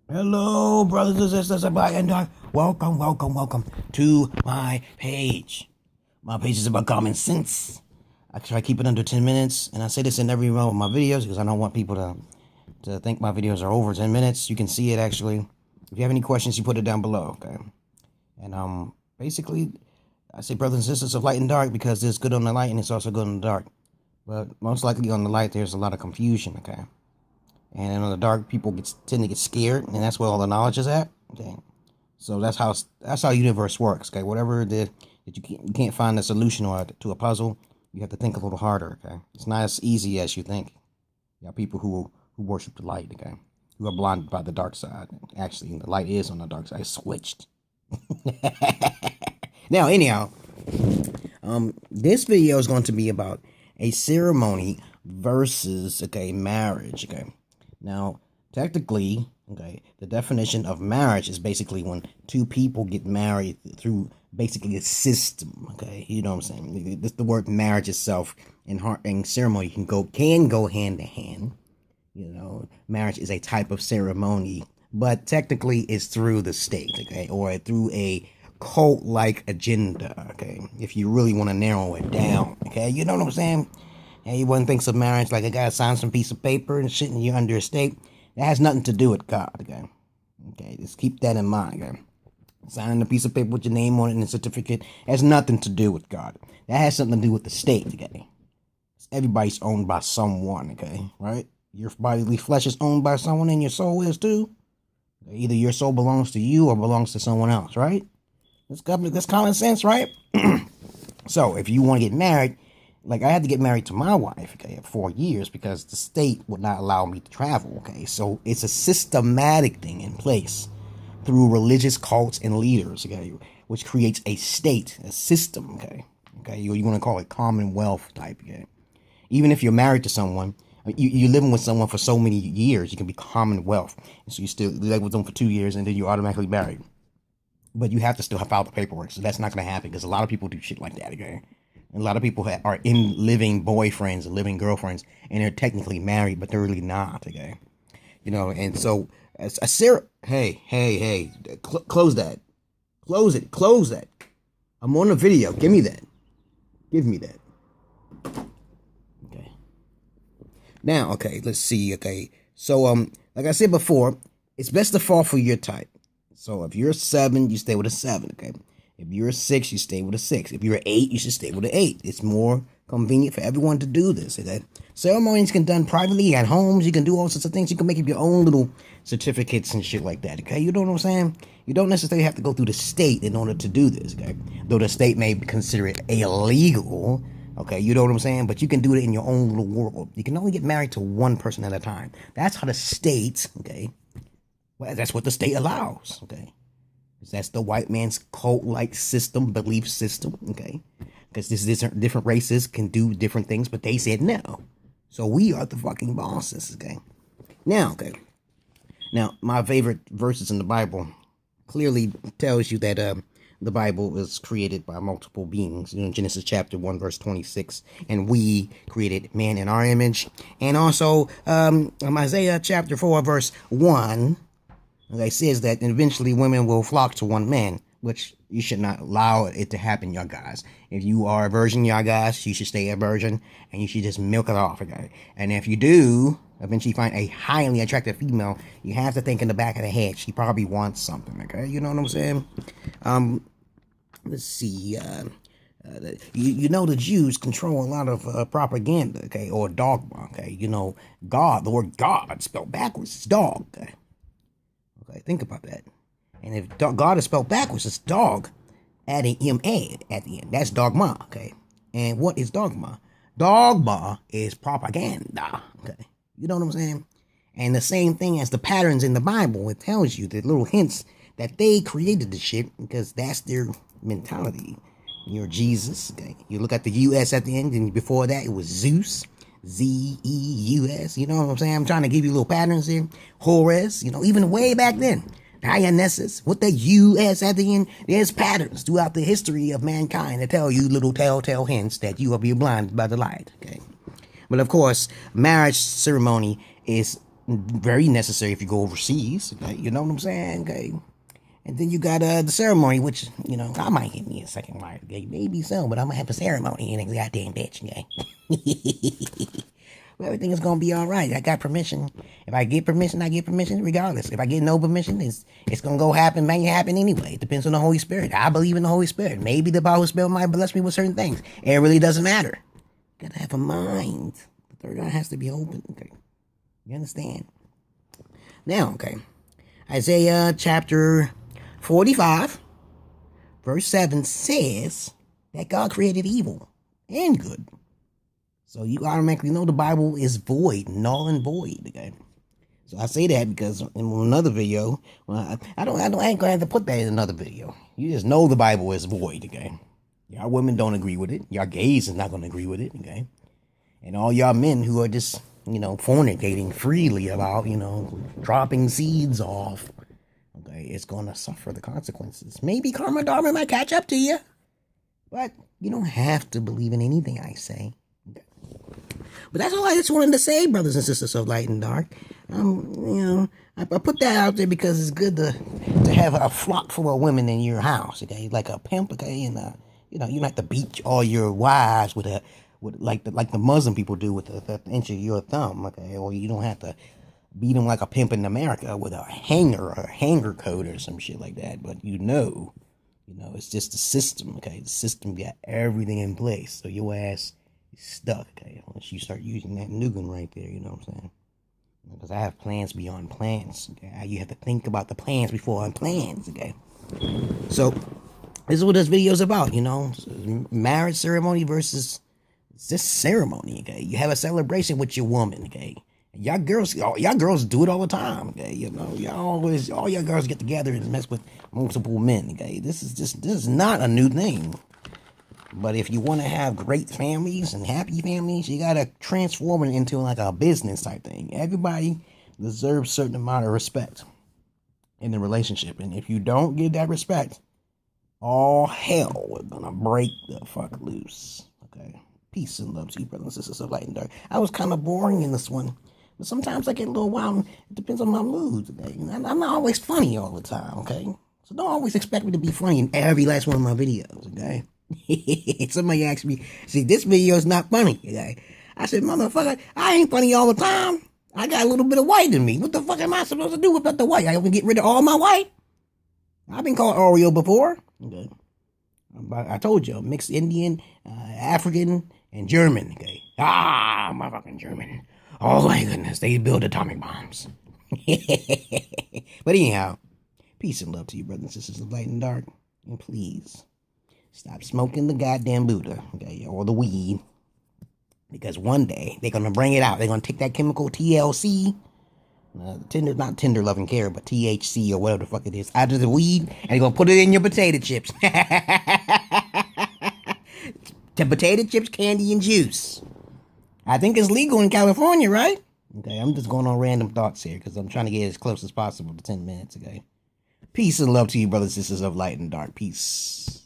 Hello, brothers and sisters, and welcome to my page. My page is about common sense. I try to keep it under 10 minutes, and I say this in every one of my videos because I don't want people to think my videos are over 10 minutes. You can see it actually. If you have any questions, you put it down below, okay? And basically, I say brothers and sisters of light and dark because it's good on the light and it's also good on the dark. But most likely on the light, there's a lot of confusion, okay? And on the dark, people tend to get scared, and that's where all the knowledge is at. Okay, so that's how the universe works. Okay, whatever that you can't find a solution to a puzzle, you have to think a little harder. Okay, it's not as easy as you think. You have people who worship the light. Okay, who are blinded by the dark side. Actually, the light is on the dark side. It's switched. Now, anyhow, this video is going to be about a ceremony versus marriage. Okay. Now, technically, the definition of marriage is basically when two people get married through basically a system, You know what I'm saying? The word marriage itself and ceremony can go hand to hand. You know, marriage is a type of ceremony, but technically it's through the state, or through a cult-like agenda, if you really want to narrow it down, You know what I'm saying? Everyone thinks of marriage like a guy signs some piece of paper and shit and you're under a state. That has nothing to do with God, Okay, just keep that in mind, Signing a piece of paper with your name on it and a certificate has nothing to do with God. That has something to do with the state, Everybody's owned by someone, right? Your bodily flesh is owned by someone and your soul is too. Either your soul belongs to you or belongs to someone else, right? That's common sense, right? So, if you want to get married, like I had to get married to my wife, at 4 years because the state would not allow me to travel, So it's a systematic thing in place through religious cults and leaders, which creates a state, a system, You want to call it commonwealth type, Even if you're married to someone, you're living with someone for so many years, you can be commonwealth. And so you still live with them for 2 years and then you're automatically married. But you have to still have filed the paperwork, so that's not going to happen because a lot of people do shit like that, And a lot of people are in living boyfriends and living girlfriends, and they're technically married, but they're really not, You know, and so hey, close that, close that. I'm on a video. Give me that. Okay. Now, let's see. So like I said before, it's best to fall for your type. So if you're a 7, you stay with a 7, If you're a 6, you stay with a 6. If you're an 8, you should stay with an 8. It's more convenient for everyone to do this, Ceremonies can be done privately at homes. You can do all sorts of things. You can make up your own little certificates and shit like that, You know what I'm saying? You don't necessarily have to go through the state in order to do this, Though the state may consider it illegal, You know what I'm saying? But you can do it in your own little world. You can only get married to one person at a time. That's how the state, Well, that's what the state allows, That's the white man's cult-like system, belief system, Because different races can do different things, but they said no. So we are the fucking bosses, Now, Now, my favorite verses in the Bible clearly tells you that the Bible was created by multiple beings. Genesis chapter 1, verse 26. And we created man in our image. And also, Isaiah chapter 4, verse 1. It says that eventually women will flock to one man, which you should not allow it to happen, y'all guys. If you are a virgin, y'all guys, you should stay a virgin, and you should just milk it off, And if you do eventually find a highly attractive female, you have to think in the back of the head, she probably wants something, You know what I'm saying? Let's see, you know the Jews control a lot of propaganda, or dogma, You know, God, the word God spelled backwards is dog, think about that. And if God is spelled backwards, it's dog, adding M-A at the end. That's dogma, And what is dogma? Dogma is propaganda, You know what I'm saying? And the same thing as the patterns in the Bible. It tells you the little hints that they created the shit because that's their mentality. You're Jesus, You look at the U.S. at the end, and before that, it was Zeus. Z-E-U-S, you know what I'm saying? I'm trying to give you little patterns here. Horus, even way back then. Dionysus, with the U-S at the end. There's patterns throughout the history of mankind that tell you little telltale hints that you will be blinded by the light, But of course, marriage ceremony is very necessary if you go overseas. Okay, you know what I'm saying? Okay. And then you got the ceremony, which, you know, I might get me a second wife. Okay, maybe so, but I'm gonna have a ceremony in a goddamn bitch. Okay. Well, everything is gonna be all right. I got permission. If I get permission, I get permission regardless. If I get no permission, it's gonna go happen. May happen anyway. It depends on the Holy Spirit. I believe in the Holy Spirit. Maybe the Holy Spirit might bless me with certain things. It really doesn't matter. You gotta have a mind. The third eye has to be open. Okay, you understand? Now, okay, Isaiah chapter 45, verse 7 says that God created evil and good. So you automatically know the Bible is void, null and void. Okay, so I say that because in another video, well, I ain't gonna have to put that in another video. You just know the Bible is void. Okay, y'all women don't agree with it. Y'all gays is not gonna agree with it. Okay, and all y'all men who are just, you know, fornicating freely about, you know, dropping seeds off. Okay, it's gonna suffer the consequences. Maybe karma dharma might catch up to you, but you don't have to believe in anything I say. Okay. But that's all I just wanted to say, brothers and sisters of light and dark. You know, I put that out there because it's good to have a flock full of women in your house. Okay, like a pimp. Okay, and you know, you don't have to beat all your wives with like the Muslim people do with the inch of your thumb. Okay, or you don't have to beat them like a pimp in America with a hanger code or some shit like that. But you know, it's just the system. Okay, the system got everything in place, so your ass is stuck. Okay, once you start using that nougat right there, you know what I'm saying? Because I have plans beyond plans. Okay, you have to think about the plans before plans. Okay, so this is what this video is about. You know, marriage ceremony versus just ceremony. Okay, you have a celebration with your woman. Okay. Y'all girls do it all the time. Okay, you know, all y'all girls get together and mess with multiple men. Okay, this is not a new thing. But if you want to have great families and happy families, you gotta transform it into like a business type thing. Everybody deserves a certain amount of respect in the relationship, and if you don't give that respect, all hell is gonna break the fuck loose. Okay, peace and love to you, brothers and sisters of light and dark. I was kind of boring in this one. But sometimes I get a little wild. It depends on my mood. Okay? I'm not always funny all the time, okay? So don't always expect me to be funny in every last one of my videos, okay? Somebody asked me, see, this video is not funny, okay? I said, motherfucker, I ain't funny all the time. I got a little bit of white in me. What the fuck am I supposed to do without the white? I can get rid of all my white? I've been called Oreo before. Okay. I told you, mixed Indian, African, and German, okay? Ah, motherfucking German. Oh my goodness, they build atomic bombs. But anyhow, peace and love to you, brothers and sisters of light and dark. And please, stop smoking the goddamn Buddha, okay, or the weed. Because one day, they're going to bring it out. They're going to take that chemical TLC, not tender loving care, but THC or whatever the fuck it is, out of the weed, and they're going to put it in your potato chips. Potato chips, candy, and juice. I think it's legal in California, right? Okay, I'm just going on random thoughts here because I'm trying to get as close as possible to 10 minutes, okay? Peace and love to you, brothers and sisters of light and dark. Peace.